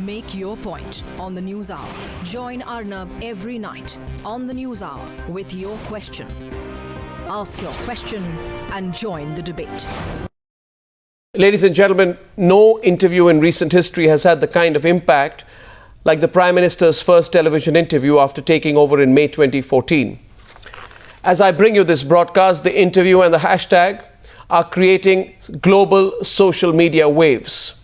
Make your point on the News Hour. Join Arnab every night on the News Hour with your question. Ask your question and join the debate. Ladies and gentlemen, no interview in recent history has had the kind of impact like the Prime Minister's first television interview after taking over in May 2014. As I bring you this broadcast, the interview and the hashtag are creating global social media waves.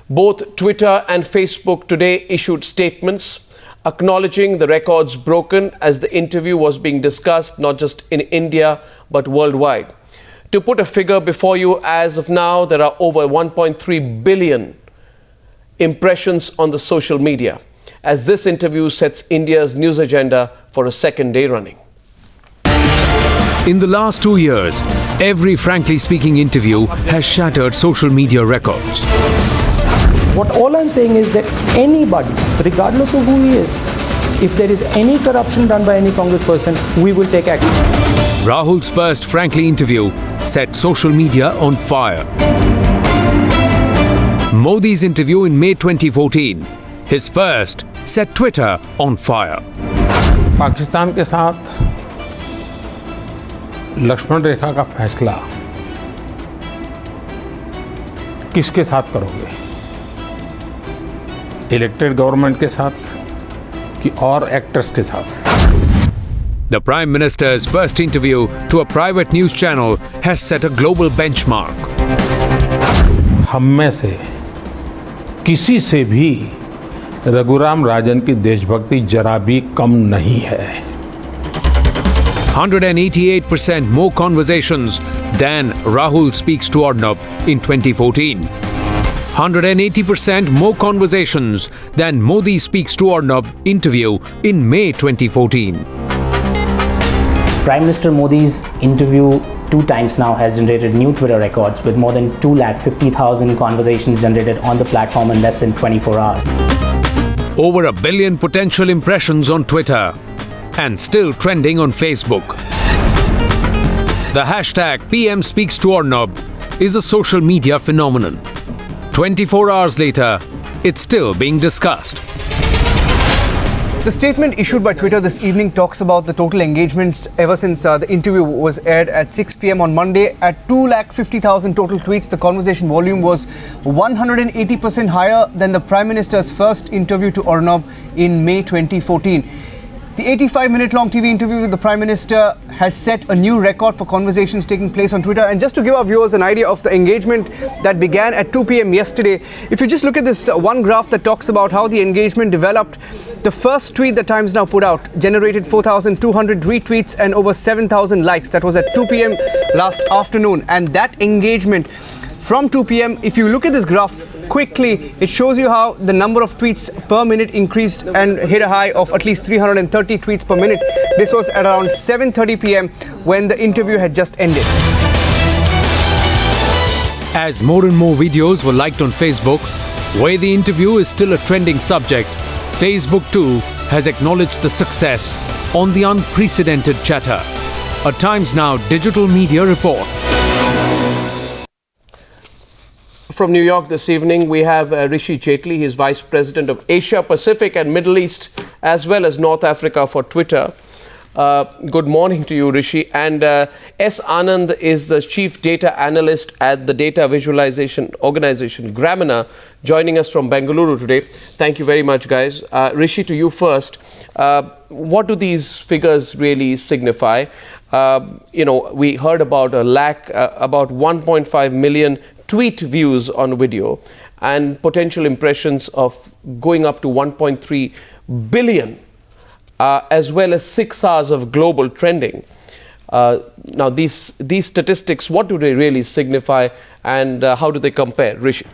Both Twitter and Facebook today issued statements acknowledging the records broken as the interview was being discussed not just in India but worldwide. To put a figure before you, as of now, there are over 1.3 billion impressions on the social media, as this interview sets India's news agenda for a second day running. In the last 2 years, every frankly speaking interview has shattered social media records. What all I'm saying is that anybody, regardless of who he is, if there is any corruption done by any Congress person, we will take action. Rahul's first frankly interview set social media on fire. Modi's interview in May 2014, his first, set Twitter on fire. Pakistan के साथ लक्ष्मण रेखा का फैसला किसके साथ करोगे? Elected government के साथ कि और एक्टर्स के साथ? The Prime Minister's first interview to a private news channel has set a global benchmark. हम में से किसी से भी रघुराम राजन की देशभक्ति जरा भी कम नहीं है. 188% more conversations than Rahul speaks to Arnab in 2014. 180% more conversations than Modi speaks to Arnab interview in May 2014. Prime Minister Modi's interview 2 times now has generated new Twitter records with more than 250,000 conversations generated on the platform in less than 24 hours. Over 1 billion potential impressions on Twitter and still trending on Facebook. The hashtag PM Speaks to Arnab is a social media phenomenon. 24 hours later, it's still being discussed. The statement issued by Twitter this evening talks about the total engagements ever since the interview was aired at 6 p.m. on Monday. At 250,000 total tweets, the conversation volume was 180% higher than the Prime Minister's first interview to Arnab in May 2014. The 85-minute-long TV interview with the Prime Minister has set a new record for conversations taking place on Twitter. And just to give our viewers an idea of the engagement that began at 2 p.m. yesterday, if you just look at this one graph that talks about how the engagement developed, the first tweet the Times now put out generated 4,200 retweets and over 7,000 likes. That was at 2 p.m. last afternoon. And that engagement from 2 p.m., if you look at this graph quickly, it shows you how the number of tweets per minute increased and hit a high of at least 330 tweets per minute. This was at around 7:30 p.m. when the interview had just ended. As more and more videos were liked on Facebook, where the interview is still a trending subject, Facebook too has acknowledged the success on the unprecedented chatter. A Times Now digital media report. From New York this evening, we have Rishi Jaitley. He is Vice President of Asia Pacific and Middle East, as well as North Africa for Twitter. Good morning to you, Rishi. And S. Anand is the Chief Data Analyst at the data visualization organization Gramener, joining us from Bengaluru today. Thank you very much, guys. Rishi, to you first. What do these figures really signify? We heard about a lack, about 1.5 million tweet views on video and potential impressions of going up to 1.3 billion, as well as 6 hours of global trending. Now, these statistics, what do they really signify, and how do they compare? Rishi?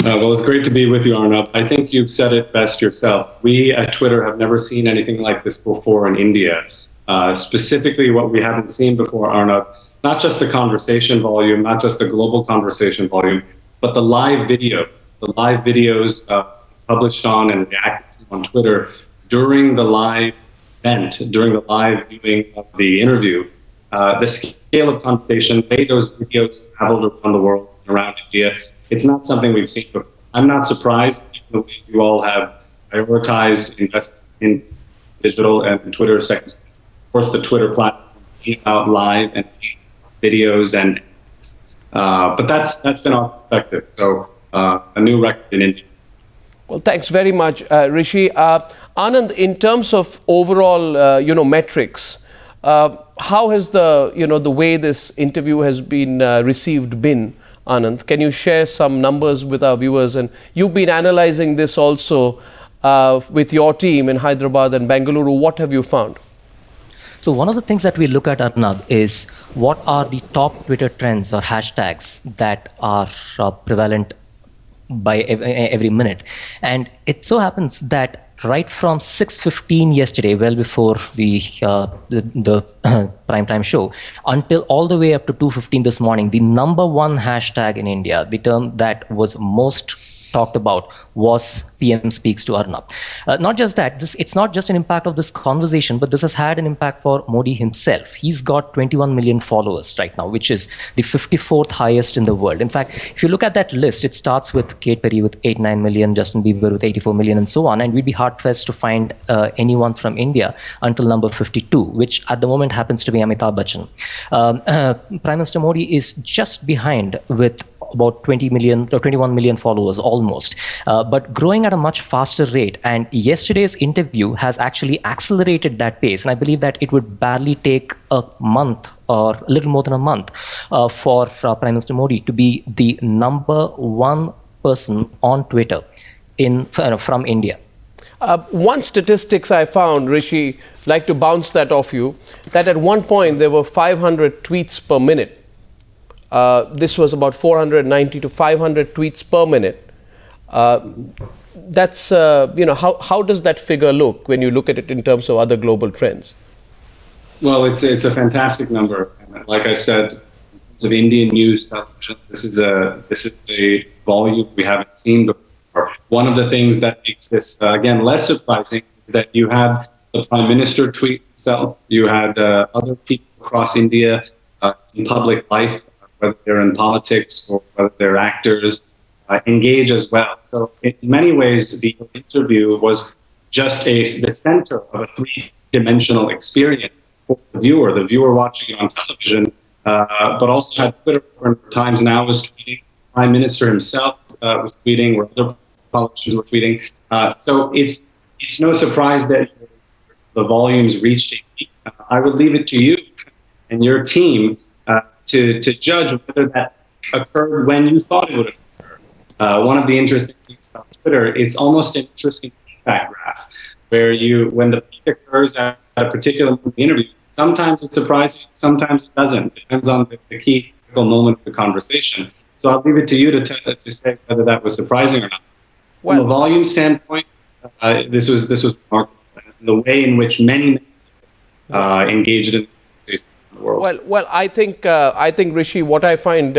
Well, it's great to be with you, Arnab. I think you've said it best yourself. We at Twitter have never seen anything like this before in India. Specifically, what we haven't seen before, Arnab, not just the conversation volume, not just the global conversation volume, but the live videos. The live videos published on and reacted to on Twitter during the live event, during the live viewing of the interview. The scale of conversation, the way those videos traveled around the world, around India, it's not something we've seen before. I'm not surprised the way you all have prioritized investing in digital and Twitter seconds. Of course, the Twitter platform came out live and videos but that's been our perspective. So a new record in India. Well, thanks very much, Rishi. Anand, in terms of overall, metrics, how has the way this interview has been received been, Anand? Can you share some numbers with our viewers? And you've been analyzing this also with your team in Hyderabad and Bengaluru. What have you found? So one of the things that we look at, Arnab, is what are the top Twitter trends or hashtags that are prevalent by every minute. And it so happens that right from 6:15 yesterday, well before the primetime show, until all the way up to 2:15 this morning, the number one hashtag in India, the term that was most talked about, was PM speaks to Arnab. Not just that, it's not just an impact of this conversation, but this has had an impact for Modi himself. He's got 21 million followers right now, which is the 54th highest in the world. In fact, if you look at that list, it starts with Kate Perry with 89 million, Justin Bieber with 84 million, and so on. And we'd be hard-pressed to find anyone from India until number 52, which at the moment happens to be Amitabh Bachchan. Prime Minister Modi is just behind with about 20 million or 21 million followers almost, but growing at a much faster rate. And yesterday's interview has actually accelerated that pace. And I believe that it would barely take a month or a little more than a month for Prime Minister Modi to be the number one person on Twitter from India. One statistics I found, Rishi, like to bounce that off you, that at one point there were 500 tweets per minute. This was about 490 to 500 tweets per minute. That's, how does that figure look when you look at it in terms of other global trends? Well, it's a fantastic number. Like I said, in terms of Indian news television, this is a volume we haven't seen before. One of the things that makes this, again, less surprising is that you had the Prime Minister tweet himself, you had other people across India in public life, whether they're in politics or whether they're actors, engage as well. So in many ways, the interview was just the center of a three-dimensional experience for the viewer watching it on television, but also had Twitter Times Now was tweeting, Prime Minister himself was tweeting, or other politicians were tweeting. So it's no surprise that the volumes reached a peak. I would leave it to you and your team to judge whether that occurred when you thought it would occur. One of the interesting things about Twitter, it's almost an interesting feedback graph, where when the peak occurs at a particular interview, sometimes it's surprising, sometimes it doesn't. It depends on the key moment of the conversation. So I'll leave it to you to say whether that was surprising or not. Well, from a volume standpoint, this was remarkable. The way in which many engaged in the conversation. Well, I think Rishi, what I find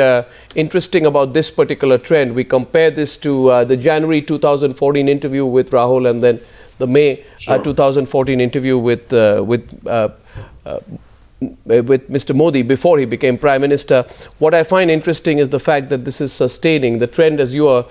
interesting about this particular trend, we compare this to the January 2014 interview with Rahul, and then the May 2014 interview with Mr. Modi before he became Prime Minister. What I find interesting is the fact that this is sustaining. The trend, as your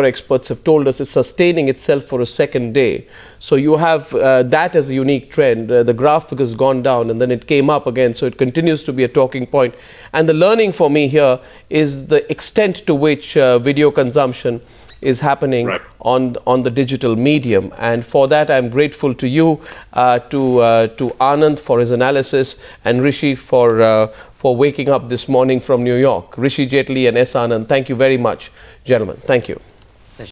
experts have told us, is sustaining itself for a second day. So you have that as a unique trend. The graph has gone down and then it came up again. So it continues to be a talking point. And the learning for me here is the extent to which video consumption is happening on the digital medium, and for that I'm grateful to you, to Anand for his analysis, and Rishi for waking up this morning from New York. Rishi Jaitley and S. Anand, thank you very much, gentlemen. Thank you.